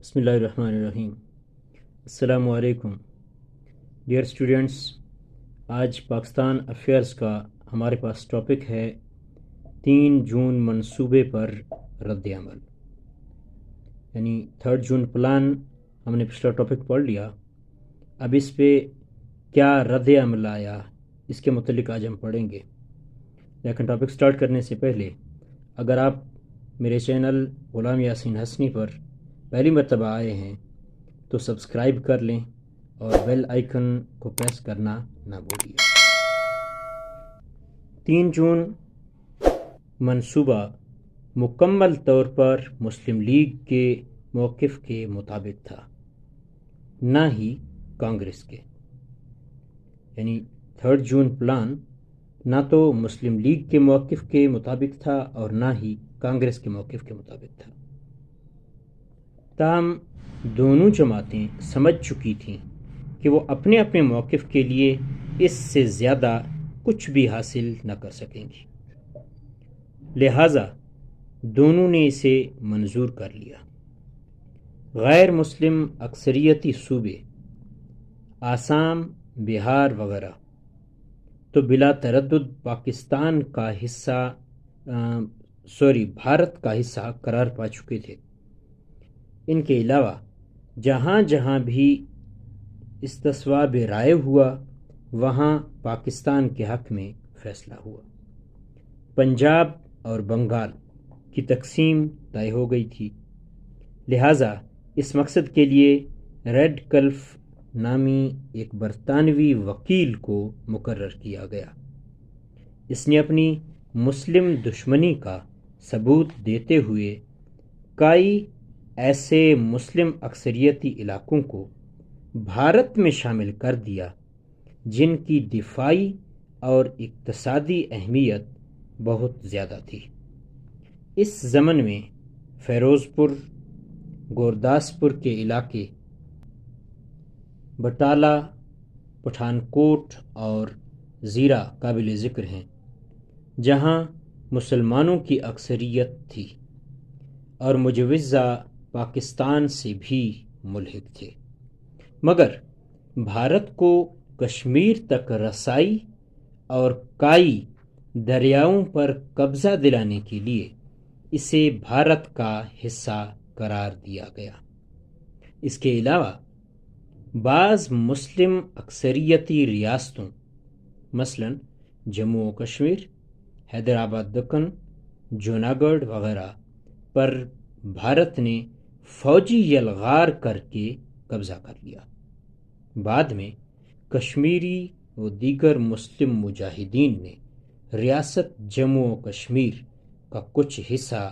بسم اللہ الرحمن الرحیم۔ السلام علیکم ڈیئر اسٹوڈنٹس، آج پاکستان افیئرس کا ہمارے پاس ٹاپک ہے 3 جون منصوبے پر رد عمل، یعنی 3 جون پلان۔ ہم نے پچھلا ٹاپک پڑھ لیا، اب اس پہ کیا رد عمل آیا اس کے متعلق آج ہم پڑھیں گے۔ لیکن ٹاپک سٹارٹ کرنے سے پہلے اگر آپ میرے چینل غلام یاسین حسنی پر پہلی مرتبہ آئے ہیں تو سبسکرائب کر لیں اور بیل آئیکن کو پریس کرنا نہ بھولیے۔ 3 جون منصوبہ مکمل طور پر مسلم لیگ کے موقف کے مطابق تھا، نہ ہی کانگریس کے، یعنی 3 جون پلان نہ تو مسلم لیگ کے موقف کے مطابق تھا اور نہ ہی کانگریس کے موقف کے مطابق تھا۔ تاہم دونوں جماعتیں سمجھ چکی تھیں کہ وہ اپنے اپنے موقف کے لیے اس سے زیادہ کچھ بھی حاصل نہ کر سکیں گی، لہٰذا دونوں نے اسے منظور کر لیا۔ غیر مسلم اکثریتی صوبے آسام، بہار وغیرہ تو بلا تردد پاکستان کا حصہ بھارت کا حصہ قرار پا چکے تھے۔ ان کے علاوہ جہاں جہاں بھی استصواب رائے ہوا وہاں پاکستان کے حق میں فیصلہ ہوا۔ پنجاب اور بنگال کی تقسیم طے ہو گئی تھی، لہٰذا اس مقصد کے لیے ریڈ کلف نامی ایک برطانوی وکیل کو مقرر کیا گیا۔ اس نے اپنی مسلم دشمنی کا ثبوت دیتے ہوئے کئی ایسے مسلم اکثریتی علاقوں کو بھارت میں شامل کر دیا جن کی دفاعی اور اقتصادی اہمیت بہت زیادہ تھی۔ اس ضمن میں فیروز پور، گورداسپور کے علاقے، بٹالہ، پٹھان کوٹ اور زیرہ قابل ذکر ہیں، جہاں مسلمانوں کی اکثریت تھی اور مجوزہ پاکستان سے بھی ملحق تھے، مگر بھارت کو کشمیر تک رسائی اور کئی دریاؤں پر قبضہ دلانے کے لیے اسے بھارت کا حصہ قرار دیا گیا۔ اس کے علاوہ بعض مسلم اکثریتی ریاستوں مثلا جموں و کشمیر، حیدرآباد دکن، جوناگڑھ وغیرہ پر بھارت نے فوجی یلغار کر کے قبضہ کر لیا۔ بعد میں کشمیری و دیگر مسلم مجاہدین نے ریاست جموں و کشمیر کا کچھ حصہ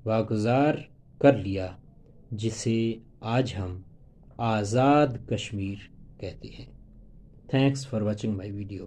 واگزار کر لیا، جسے آج ہم آزاد کشمیر کہتے ہیں۔ Thanks for watching my video.